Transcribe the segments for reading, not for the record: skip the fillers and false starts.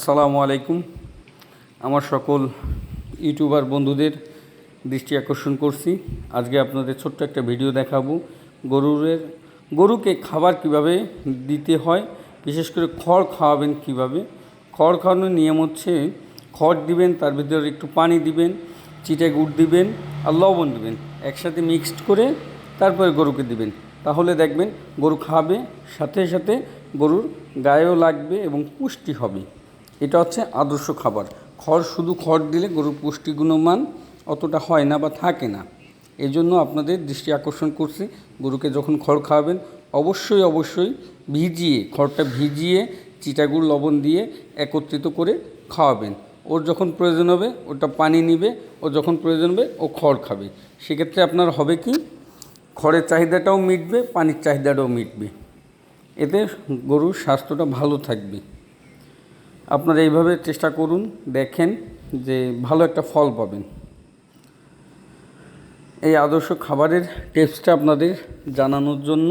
আসসালামু আলাইকুম। আমার সকল ইউটিউবার বন্ধুদের দৃষ্টি আকর্ষণ করছি। আজকে আপনাদের ছোট্ট একটা ভিডিও দেখাবো গরুকে খাবার কিভাবে দিতে হয়, বিশেষ করে খড় খাওয়াবেন কিভাবে। খড় খাওয়ানোর নিয়ম হচ্ছে খড় দিবেন, তার ভিতরে একটু পানি দিবেন, চিটে গুড় দিবেন আর লবণ দিবেন, একসাথে মিক্সড করে তারপরে গরুকে দিবেন। তাহলে দেখবেন গরু খাবে, সাথে সাথে গরুর গায়েও লাগবে এবং পুষ্টি হবে। এটা হচ্ছে আদর্শ খাবার। শুধু খড় দিলে গরুর পুষ্টি গুণমান অতটা হয় না বা থাকে না। এই জন্য আপনাদের দৃষ্টি আকর্ষণ করছি, গরুকে যখন খড় খাওয়াবেন অবশ্যই খড়টা ভিজিয়ে চিটাগুড় লবণ দিয়ে একত্রিত করে খাওয়াবেন। ওর যখন প্রয়োজন হবে ওটা পানি নিবে, ও যখন প্রয়োজন হবে ও খড় খাবে। সেক্ষেত্রে আপনার হবে কি, খড়ের চাহিদাটাও মিটবে, পানির চাহিদাটাও মিটবে। এতে গরুর স্বাস্থ্যটা ভালো থাকবে। আপনারা এইভাবে চেষ্টা করুন, দেখেন যে ভালো একটা ফল পাবেন। এই আদর্শ খাবারের টিপসটা আপনাদের জানানোর জন্য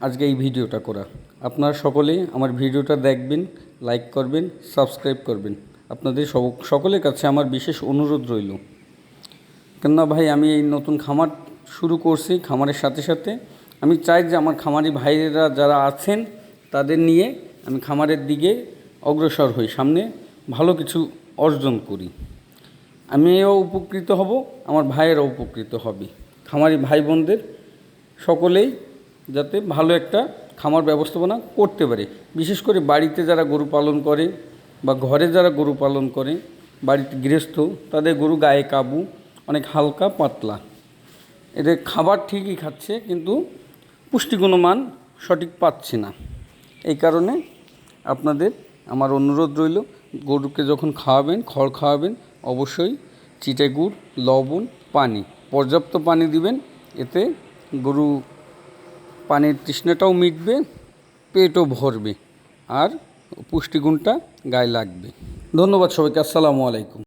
আজকে এই ভিডিওটা করা। আপনারা সকলেই আমার ভিডিওটা দেখবেন, লাইক করবেন, সাবস্ক্রাইব করবেন। আপনাদের সকলের কাছে আমার বিশেষ অনুরোধ রইল। কেননা ভাই, আমি এই নতুন খামার শুরু করছি। খামারের সাথে সাথে আমি চাই যে আমার খামারি ভাইয়েরা যারা আছেন তাদের নিয়ে আমি খামারের দিকে অগ্রসর হই, সামনে ভালো কিছু অর্জন করি। আমিও উপকৃত হব, আমার ভাইয়েরাও উপকৃত হবে। খামারি ভাই বোনদের সকলেই যাতে ভালো একটা খামার ব্যবস্থাপনা করতে পারে। বিশেষ করে বাড়িতে যারা গরু পালন করে বা ঘরে যারা গরু পালন করে, বাড়িতে গৃহস্থ, তাদের গরু গায়ে কাবু, অনেক হালকা পাতলা। এদের খাবার ঠিকই খাচ্ছে কিন্তু পুষ্টিগুণমান সঠিক পাচ্ছে না। এই কারণে আপনাদের আমার অনুরোধ রইল, গরুকে যখন খাওয়াবেন, খড় খাওয়াবেন, অবশ্যই চিটে গুড়, লবণ, পানি, পর্যাপ্ত পানি দিবেন। এতে গরু পানির তৃষ্ণাটাও মিটবে, পেটও ভরবে আর পুষ্টিগুণটা গায়ে লাগবে। ধন্যবাদ সবাইকে। আসসালামু আলাইকুম।